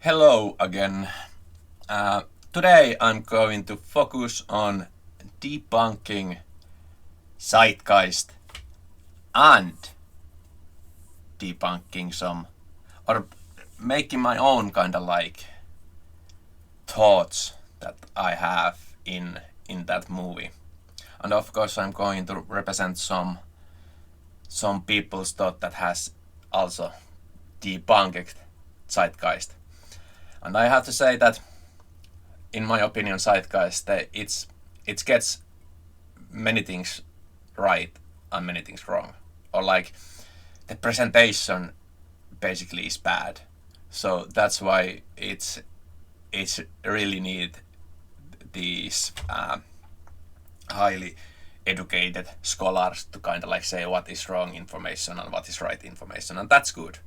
Hello again. Today I'm going to focus on debunking zeitgeist and debunking some, or making my own kind of like thoughts that I have in that movie. And of course I'm going to represent some people's thought that has also debunked zeitgeist. And I have to say that in my opinion, zeitgeist, it gets many things right and many things wrong, or like the presentation basically is bad. So that's why it's really need these highly educated scholars to kind of like say what is wrong information and what is right information, and that's good.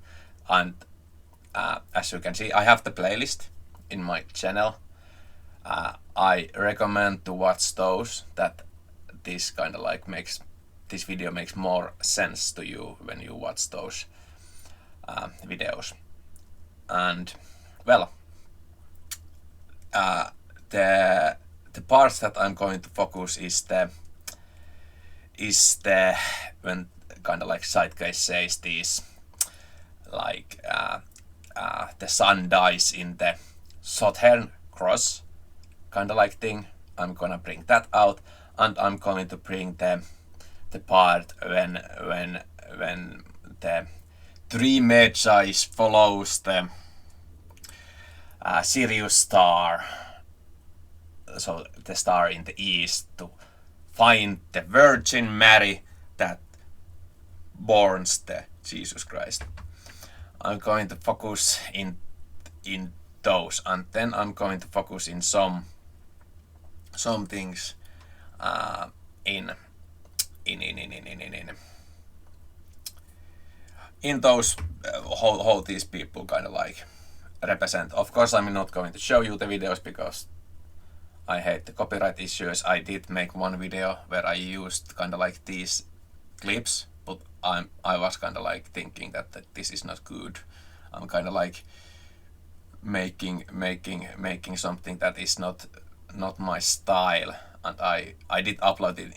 And as you can see, I have the playlist in my channel. I recommend to watch those that this kind of like this video makes more sense to you when you watch those videos. And well, the parts that I'm going to focus is the when kind of like zeitgeist says these like the sun dies in the Southern Cross kind of like thing. I'm gonna bring that out, and I'm going to bring the part when the three magi follows the Sirius star, so the star in the east, to find the Virgin Mary that borns the Jesus Christ. I'm going to focus in those, and then I'm going to focus in some things in those how these people kind of like represent. Of course, I'm not going to show you the videos because I hate the copyright issues. I did make one video where I used kind of like these clips, but I was kind of like thinking that this is not good. I'm kind of like making something that is not my style, and I did upload it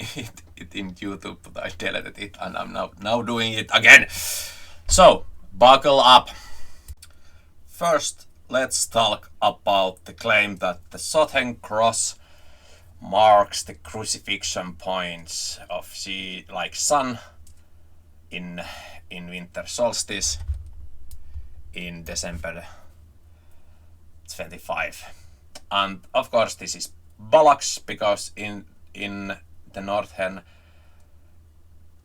in YouTube, but I deleted it, and I'm now doing it again. So buckle up. First, let's talk about the claim that the Southern Cross marks the crucifixion points of the sun in winter solstice in December 25. And of course this is bollocks, because in the northern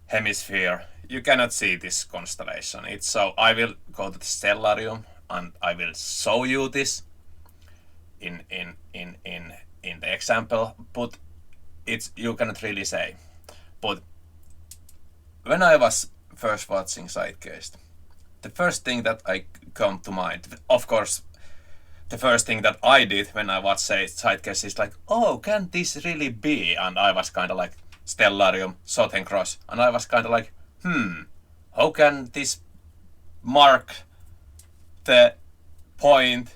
hemisphere you cannot see this constellation. So I will go to the stellarium and I will show you this in the example, but you cannot really say. But when I was first watching Zeitgeist, the first thing that I come to mind, of course, the first thing that I did when I watched Zeitgeist is like, oh, can this really be? And I was kind of like, Stellarium, Southern Cross, and I was kind of like, how can this mark the point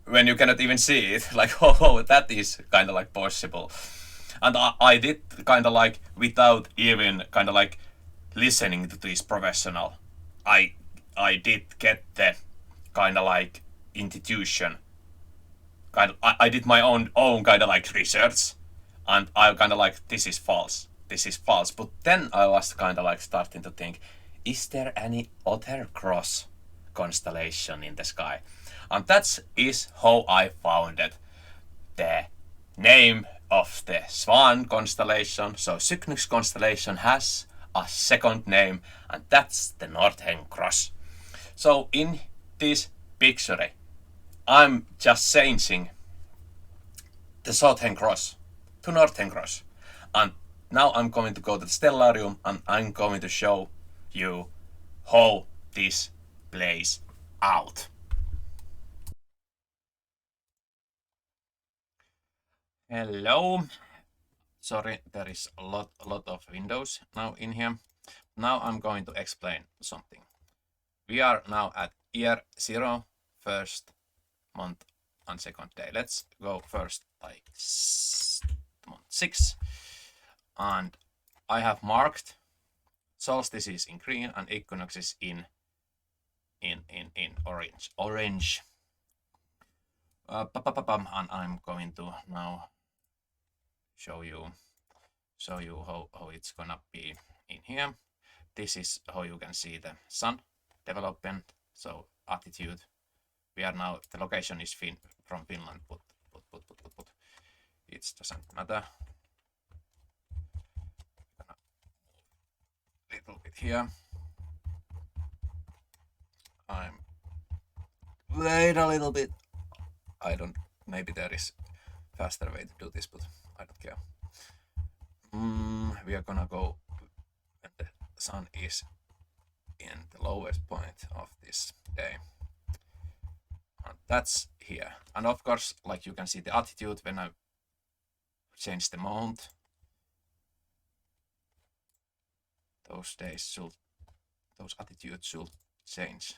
when you cannot even see it? Like, oh, that is kind of like possible. And I did kind of like, without even kind of like listening to this professional, I did get the kind of like institution. I did my own kind of like research, and I kind of like, this is false. But then I was kind of like starting to think, is there any other cross constellation in the sky? And that is how I found it. The name of the Swan constellation, so Cygnus constellation, has a second name, and that's the Northern Cross. So in this picture, I'm just changing the Southern Cross to Northern Cross. And now I'm going to go to the stellarium, and I'm going to show you how this plays out. Hello. Sorry, there is a lot of windows now in here. Now I'm going to explain something. We are now at year 0, 1st month and second day. Let's go first like month 6, and I have marked solstices in green and equinoxes in orange. And I'm going to now show you how it's gonna be in here. This is how you can see the sun development. So attitude. We are now, the location is from Finland. Put. It doesn't matter. A little bit here. I'm wait a little bit. I don't. Maybe there is faster way to do this, but I don't care. We are gonna go when the sun is in the lowest point of this day. And that's here. And of course, like you can see the attitude when I change the month. Those attitudes should change.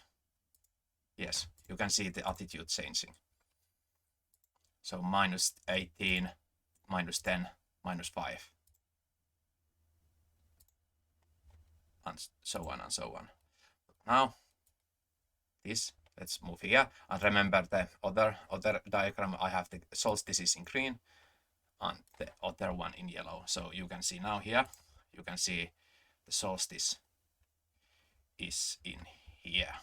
Yes, you can see the attitude changing. So -18, -10, -5. And so on and so on. Now, this, let's move here. And remember the other diagram, I have the solstices in green and the other one in yellow. So you can see now here, you can see the solstice is in here.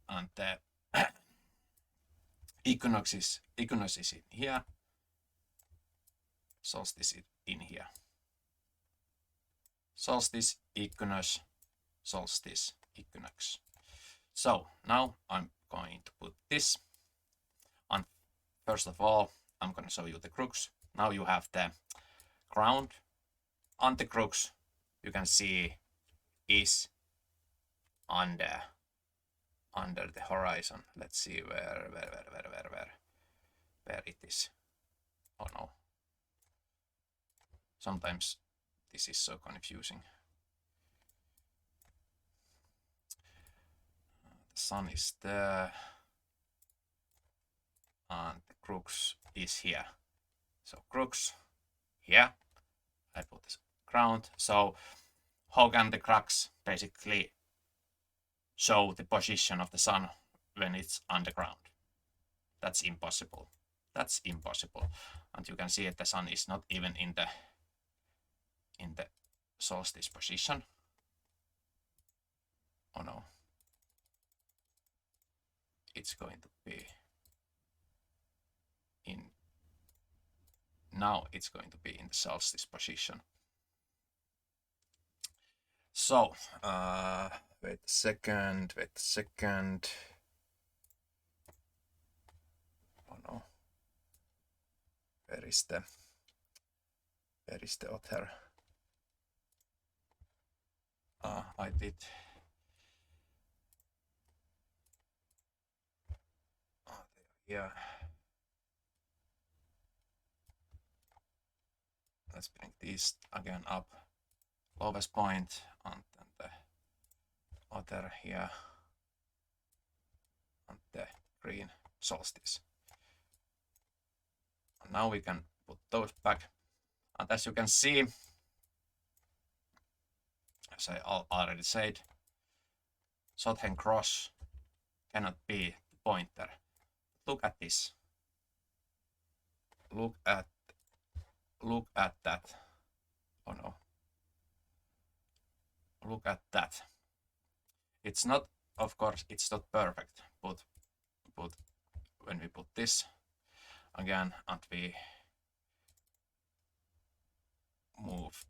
And the equinox is in here. Solstice is in here. Solstice, equinox, solstice, equinox. So now I'm going to put this. And first of all, I'm going to show you the crux. Now you have the ground, and the crux you can see is under the horizon. Let's see where it is. Oh no. Sometimes this is so confusing. The sun is there and the crux is here. So crux here. I put this ground. So how can the crux basically show the position of the sun when it's underground? That's impossible. That's impossible. And you can see that the sun is not even in the solstice position. Oh no. It's going to be in, now it's going to be in the solstice position. So, wait a second. Oh no. Where is the other? I did. Yeah. Let's bring these again up. Lowest point and then the other here and the green solstice. And now we can put those back. And as you can see, as I already said, Southern Cross cannot be the pointer. Look at this. Look at that. Oh no. Look at that. It's not, of course, it's not perfect, but when we put this again and we move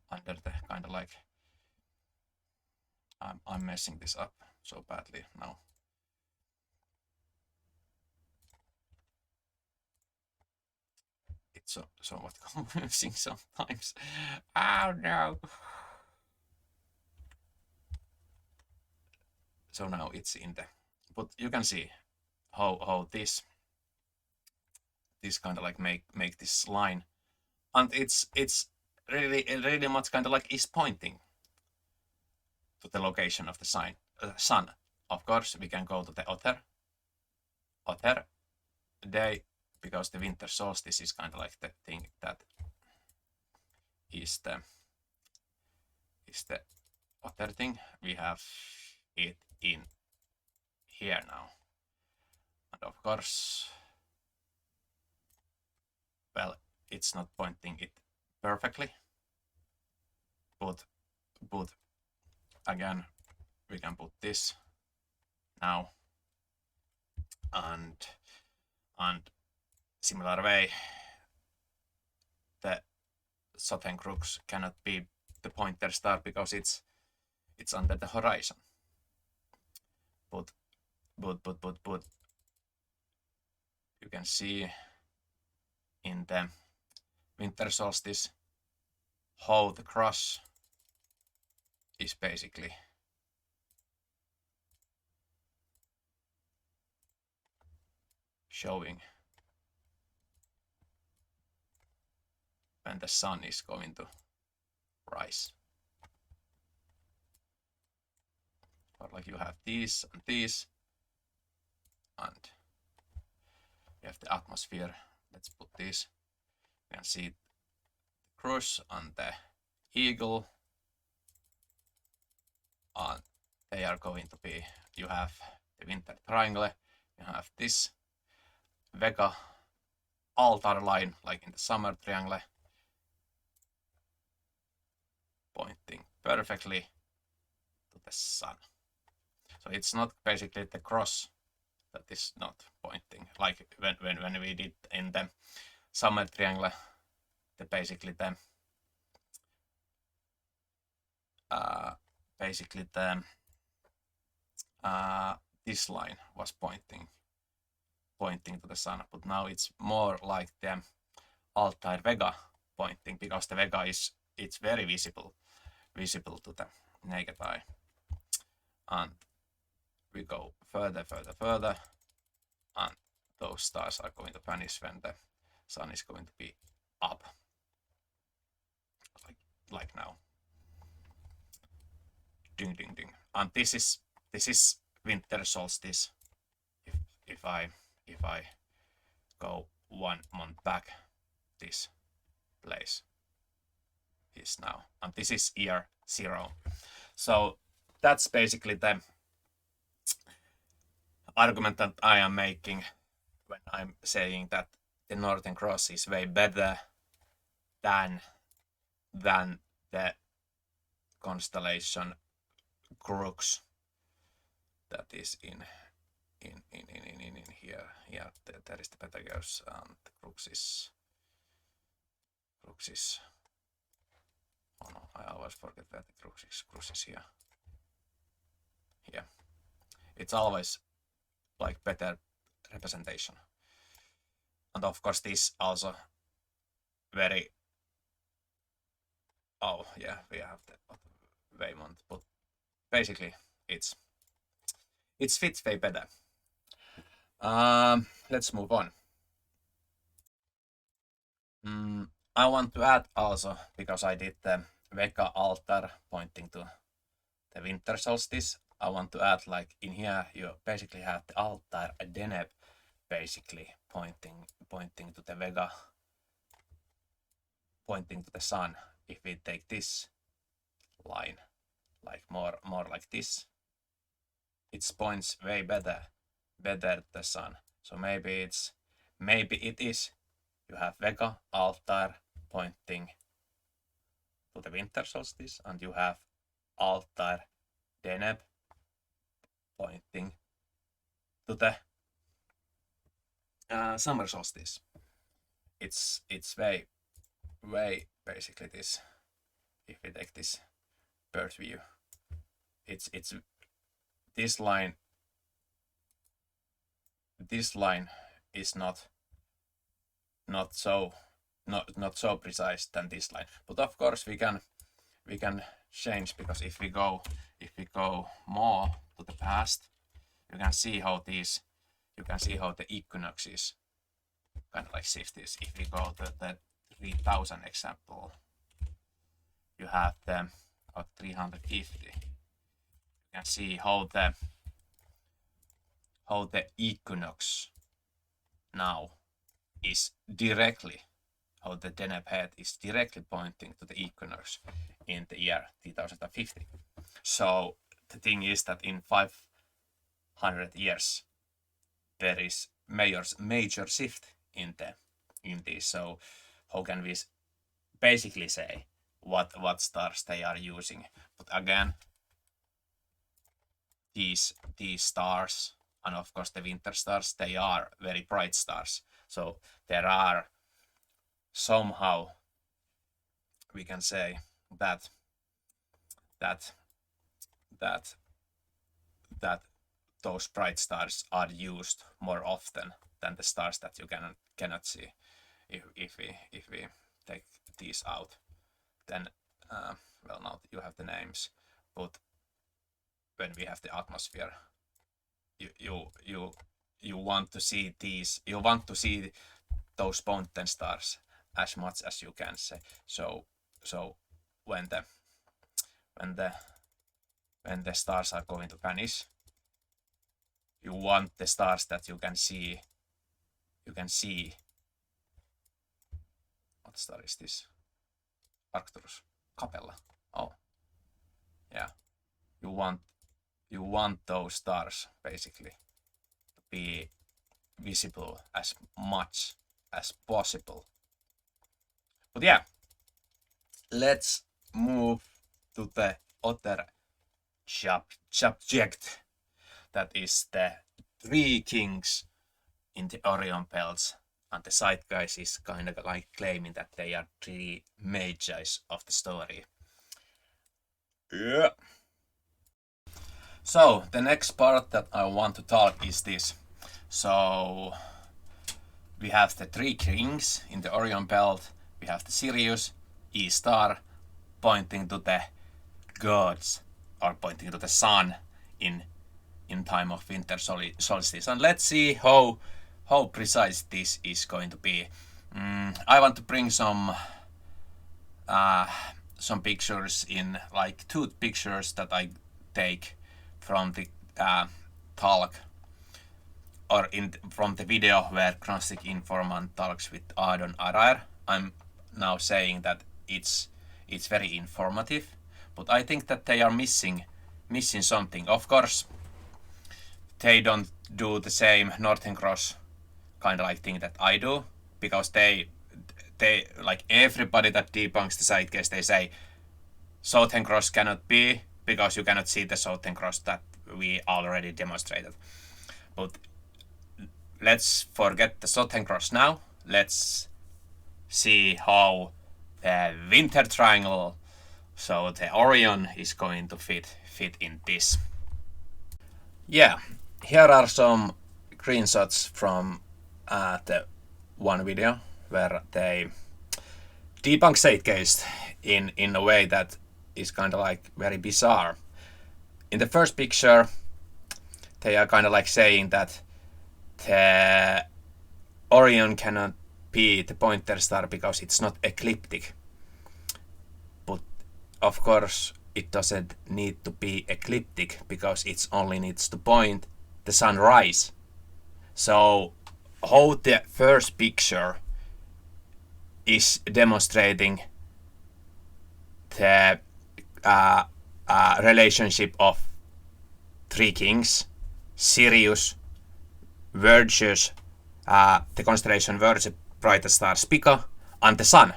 under the kind of like, I'm messing this up so badly now. It's somewhat confusing sometimes. Oh no. So now it's in the, but you can see how this this kind of like make this line, and it's really much kind of like is pointing to the location of the sun. Of course, we can go to the other day, because the winter solstice is kind of like the thing that is the other thing. We have it in here now, and of course, well, it's not pointing it perfectly, but again, we can put this now, and similar way, the southern crux cannot be the pointer star because it's under the horizon. But you can see in the winter solstice how the cross is basically showing when the sun is going to rise. Or like you have these and these, and you have the atmosphere. Let's put this. You can see the cross and the eagle, and they are going to be, you have the winter triangle, you have this Vega altar line like in the summer triangle, pointing perfectly to the sun. So it's not basically the cross that is not pointing, like when we did in the summer triangle, basically this line was pointing to the sun, but now it's more like the Altair Vega pointing, because the Vega it's very visible to the naked eye. And we go further, and those stars are going to vanish when the sun is going to be up, like now. Ding ding ding. And this is winter solstice. If I go 1 month back, this place is now, and this is year 0. So that's basically the argument that I am making when I'm saying that the Northern Cross is way better than the constellation Crux that is in here. Yeah, there is the Betelgeuse, and the Crux is. Oh no, I always forget where the Crux is. Crux is here. Here. It's always like better representation. And of course this also very, oh yeah, we have the Waymont, but basically it's fits way better. Let's move on. I want to add also, because I did the Vega altar pointing to the winter solstice, I want to add, like in here you basically have the altar Deneb basically pointing to the Vega, pointing to the sun. If we take this line like more like this, it points way better to the sun. So maybe it is you have Vega altar pointing to the winter solstice, and you have altar Deneb pointing to the summer solstice. It's way basically this. If we take this bird view, it's this line. This line is not so precise than this line, but of course we can change, because if we go more to the past, you can see how the equinoxes kind of like shifts. If we go to the 3000 example, you have the 350. You can see how the equinox now is directly, how the Deneb head is directly pointing to the equinox in the year 2050. So the thing is that in 500 years there is major shift in this. So how can we basically say what stars they are using? But again, these stars, and of course the winter stars, they are very bright stars. So there are somehow, we can say that those bright stars are used more often than the stars that you cannot see. If we take these out, then well, now you have the names, but when we have the atmosphere, you want to see these, you want to see those mountain stars as much as you can say. So when the stars are going to vanish, you want the stars that you can see. What star is this? Arcturus, Capella. Oh, yeah. You want those stars basically to be visible as much as possible. But yeah, let's move to the other subject, that is the three kings in the Orion belts, and the zeitgeist is kind of like claiming that they are three magi's of the story. Yeah. So the next part that I want to talk is this. So we have the three kings in the Orion belt. We have the Sirius, E star, pointing to the gods, or pointing to the sun in time of winter solstice. And let's see how precise this is going to be. I want to bring some pictures in, like two pictures that I take from the talk, or from the video where Gnostic Informant talks with Adon Arar. I'm now saying that it's very informative, but I think that they are missing something. Of course, they don't do the same Northern Cross kind of like thing that I do, because they like everybody that debunks the zeitgeist, they say Southern Cross cannot be, because you cannot see the Southern Cross that we already demonstrated. But let's forget the Southern Cross now. Let's see how the winter triangle, so the Orion, is going to fit in this. Yeah, here are some screenshots from the one video where they debunk zeitgeist in a way that is kind of like very bizarre. In the first picture, they are kind of like saying that the Orion cannot be the pointer star because it's not ecliptic. But of course, it doesn't need to be ecliptic, because it only needs to point the sunrise. So how the first picture is demonstrating the relationship of three kings, Sirius, Virtus, the constellation Virtus, brightest star Spica, and the sun.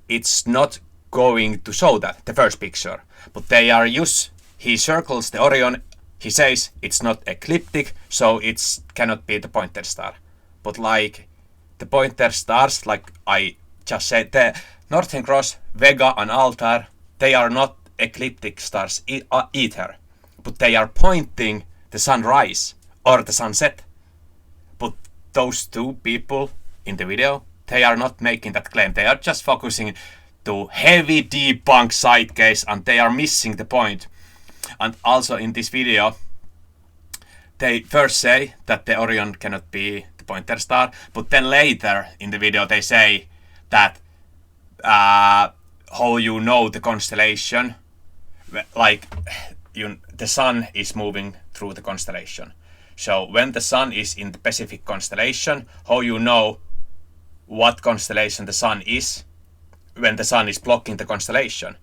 It's not going to show that, the first picture, but they are he circles the Orion, he says it's not ecliptic, so it cannot be the pointer star. But like the pointer stars, like I just said, the Northern Cross, Vega, and Altair, they are not ecliptic stars either, but they are pointing the sunrise or the sunset. But those two people in the video, they are not making that claim. They are just focusing to heavy debunk zeitgeist, and they are missing the point. And also in this video, they first say that the Orion cannot be the pointer star, but then later in the video they say that how you know the constellation, like the sun is moving through the constellation. So when the sun is in the Pacific constellation, how you know what constellation the sun is when the sun is blocking the constellation?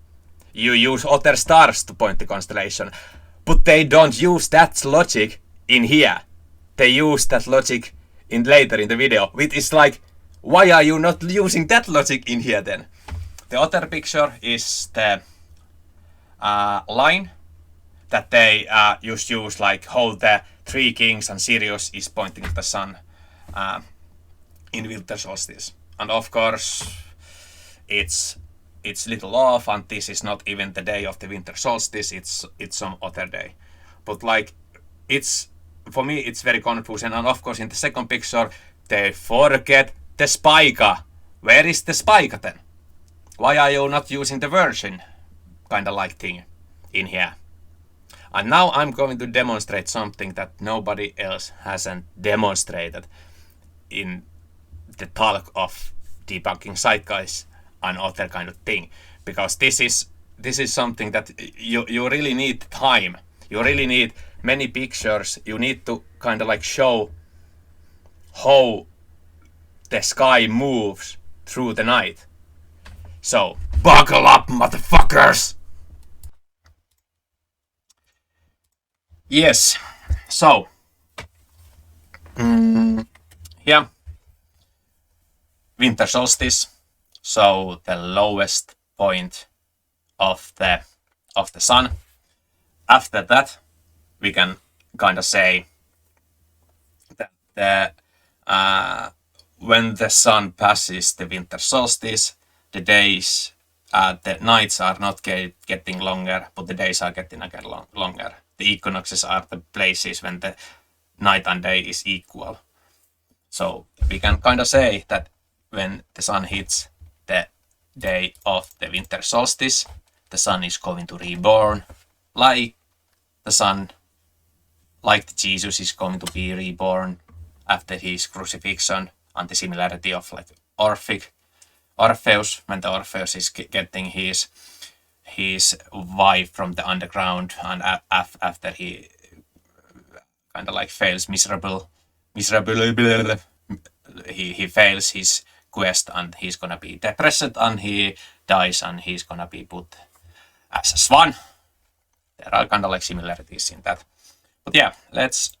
You use other stars to point the constellation, but they don't use that logic in here. They use that logic in later in the video, which is like, why are you not using that logic in here then? The other picture is the line that they use like how the three kings and Sirius is pointing to the sun in winter solstice. And of course, it's little off, and this is not even the day of the winter solstice. It's some other day. But like, it's for me it's very confusing. And of course, in the second picture, they forget the spica. Where is the spica then? Why are you not using the version kind of like thing in here? And now I'm going to demonstrate something that nobody else hasn't demonstrated in the talk of debunking zeitgeist and other kind of thing, because this is something that you really need time. You really need many pictures. You need to kind of like show how the sky moves through the night. So buckle up, motherfuckers! Yes, so here, winter solstice, so the lowest point of the sun. After that, we can kind of say that when the sun passes the winter solstice, the days, the nights are not getting longer, but the days are getting again longer. The equinoxes are the places when the night and day is equal. So we can kind of say that when the sun hits the day of the winter solstice, the sun is going to reborn, like the sun, like Jesus is going to be reborn after his crucifixion, and the similarity of like Orpheus, when the Orpheus is getting his wife from the underground, and after he kind of like fails miserably, he fails his quest, and he's gonna be depressed, and he dies, and he's gonna be put as a swan. There are kind of like similarities in that. But yeah, let's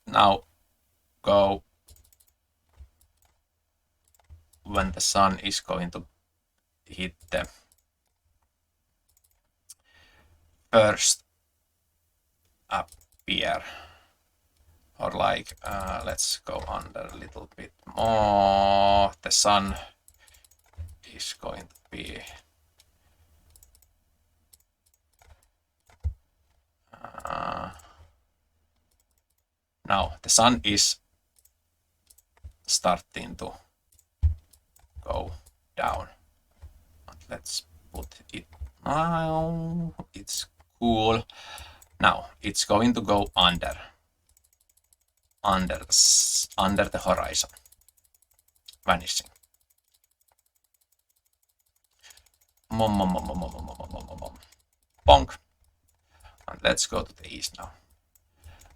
now go when the sun is going to hit the first appear, or like let's go under a little bit more. The sun is going to be now the sun is starting to go down. Let's put it now. It's cool. Now it's going to go under the horizon, vanishing. Bonk. And let's go to the east now.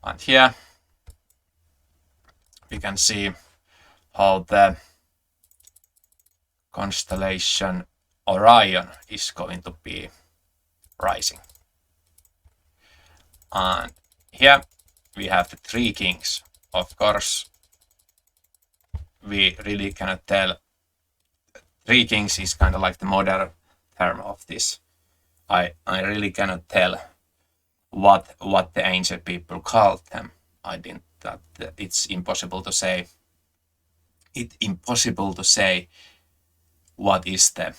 And here we can see how the constellation Orion is going to be rising. And here we have the three kings. Of course, we really cannot tell. Three kings is kind of like the modern term of this. I really cannot tell what the ancient people called them. I think that it's impossible to say. It's impossible to say what is the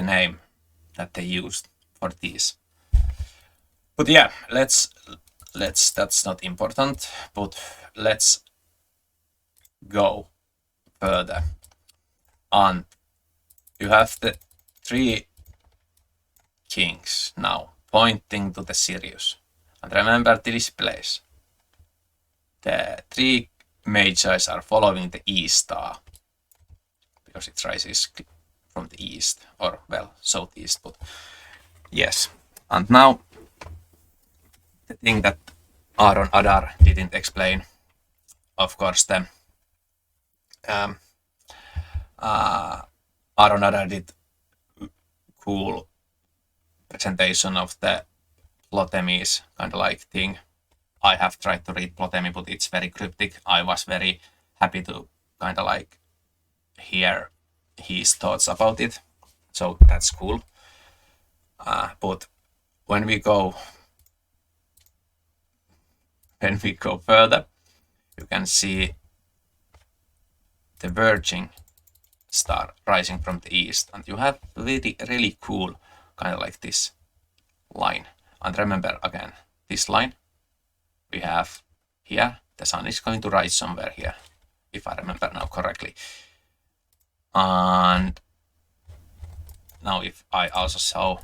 name that they used for these. But yeah, let's that's not important, but let's go further. And you have the three kings now pointing to the Sirius. And remember this place. The three Magi are following the east star because it rises from the east, or well, southeast. But yes, and now the thing that Aaron Adar didn't explain, of course, the Aaron Adar did cool presentation of the Ptolemy's kind of like thing. I have tried to read Ptolemy, but it's very cryptic. I was very happy to kind of like hear his thoughts about it. So that's cool. But when we go further, you can see the Virgin star rising from the east, and you have really cool kind of like this line. And remember again, this line we have here, the sun is going to rise somewhere here, if I remember now correctly. And now if I also show,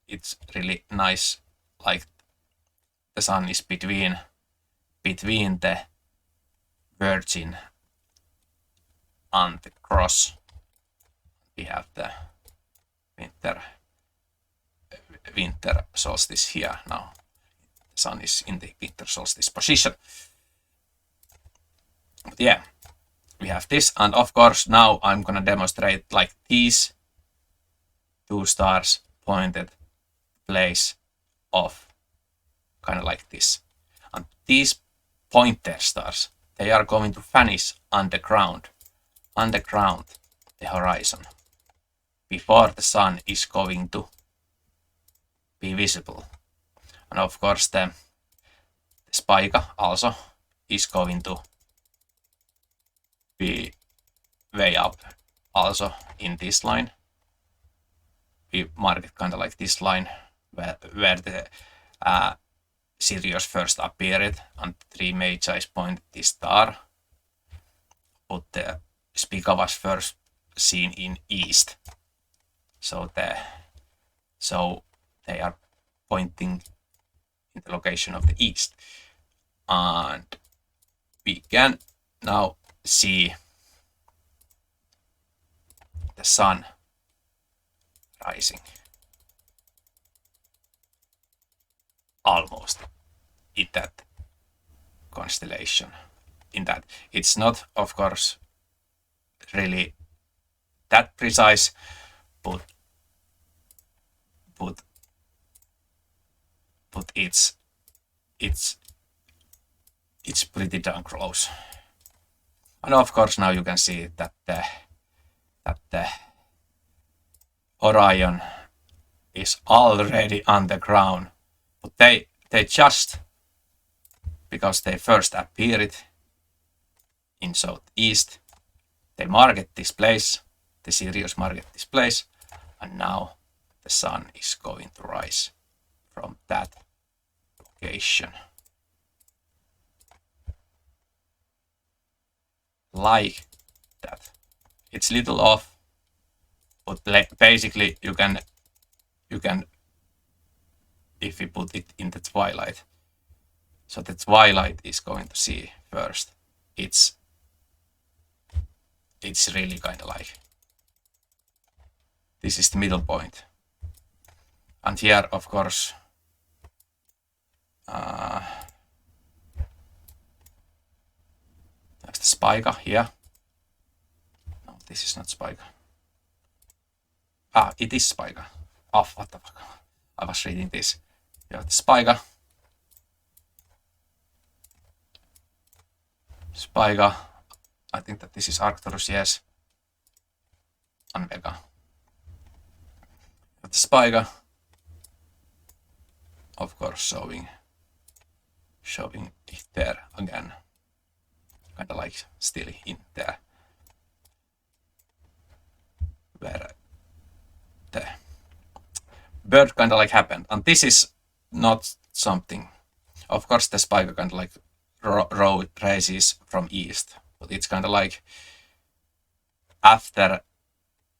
it's really nice, like the sun is between the Virgin and the cross. We have the winter solstice here now. The sun is in the winter solstice position. But yeah, we have this, and of course now I'm gonna demonstrate like these two stars pointed place of kind of like this. And these pointer stars, they are going to vanish underground the horizon before the sun is going to be visible. And of course the spica also is going to be way up also in this line. We mark it kind of like this line where the Sirius first appeared and three Magi pointed this star, but the spica was first seen in east. So they are pointing in the location of the east. And we can now see the sun rising almost in that constellation. In that it's not, of course, really that precise, but it's pretty darn close. And of course now you can see that the Orion is already on the ground, but they just, because they first appeared in southeast, they market this place, the Sirius market this place, and now the sun is going to rise from that location. Like that. It's little off, but basically you can, if we put it in the twilight, so the twilight is going to see first. It's really kind of like, this is the middle point. And here, of course, there's the spica here. No, this is not spica. It is spica. Oh, what the fuck. I was reading this. You have the spica. Spica. I think that this is Arcturus, yes. And Vega. But the spica, of course, showing it there again. Kind of like still in there. Where the bird kind of like happened. And this is not something. Of course, the spica kind of like raises from east. But it's kind of like after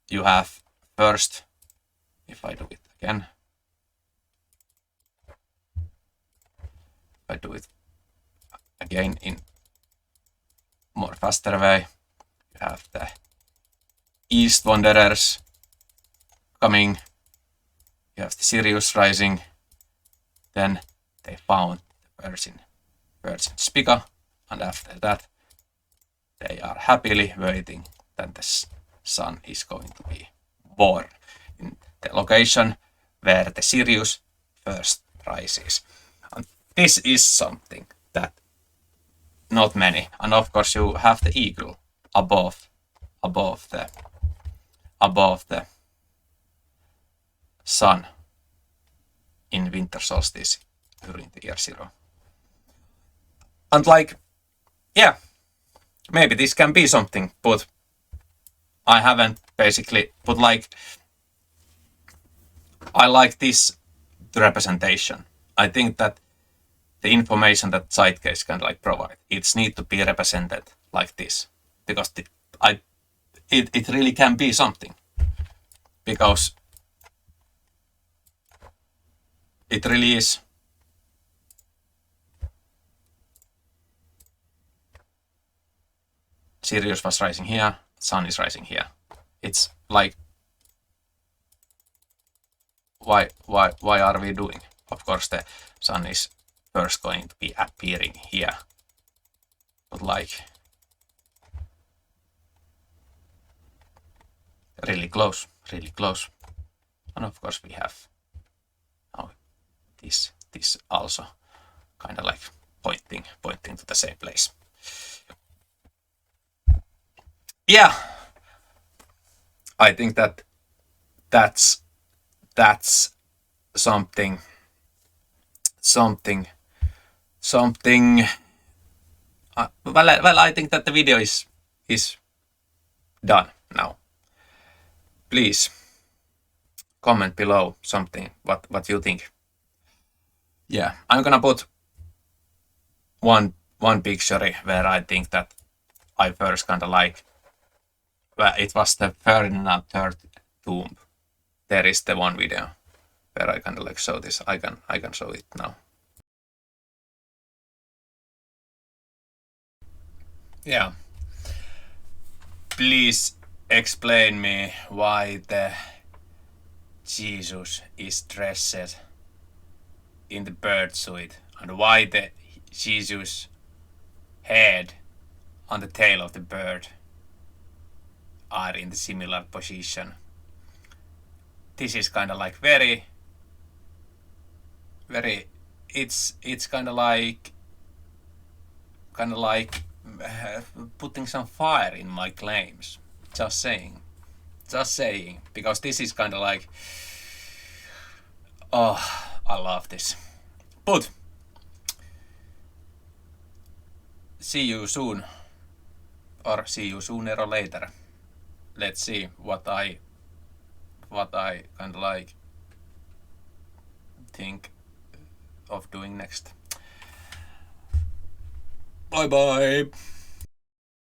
you have first, if I do it again, if I do it again in faster way. You have the East Wanderers coming. You have the Sirius rising. Then they found the Virgin Spica, and after that they are happily waiting that the sun is going to be born in the location where the Sirius first rises. And this is something that not many, and of course you have the eagle above the sun in winter solstice during the year zero. And like, yeah, maybe this can be something, but I haven't basically, but like, I like this representation. I think that the information that zeitgeist can like provide, it's need to be represented like this, because it really can be something, because it really is. Sirius was rising here, sun is rising here. It's like, why are we doing? Of course the sun is first going to be appearing here, but like really close. And of course we have now this also kind of like pointing to the same place. Yeah, I think that's something. Well, I think that the video is done now. Please comment below something what you think. Yeah, I'm gonna put one picture where I think that I first kind of like. Well, it was the Ferdinand III tomb. There is the one video where I kind of like show this. I can show it now. Yeah. Please explain me why the Jesus is dressed in the bird suit, and why the Jesus head on the tail of the bird are in the similar position. This is kind of like very it's kind of like putting some fire in my claims. Just saying, because this is kind of like, oh, I love this. But see you soon, or see you sooner or later. Let's see what I kind of like think of doing next. Bye bye.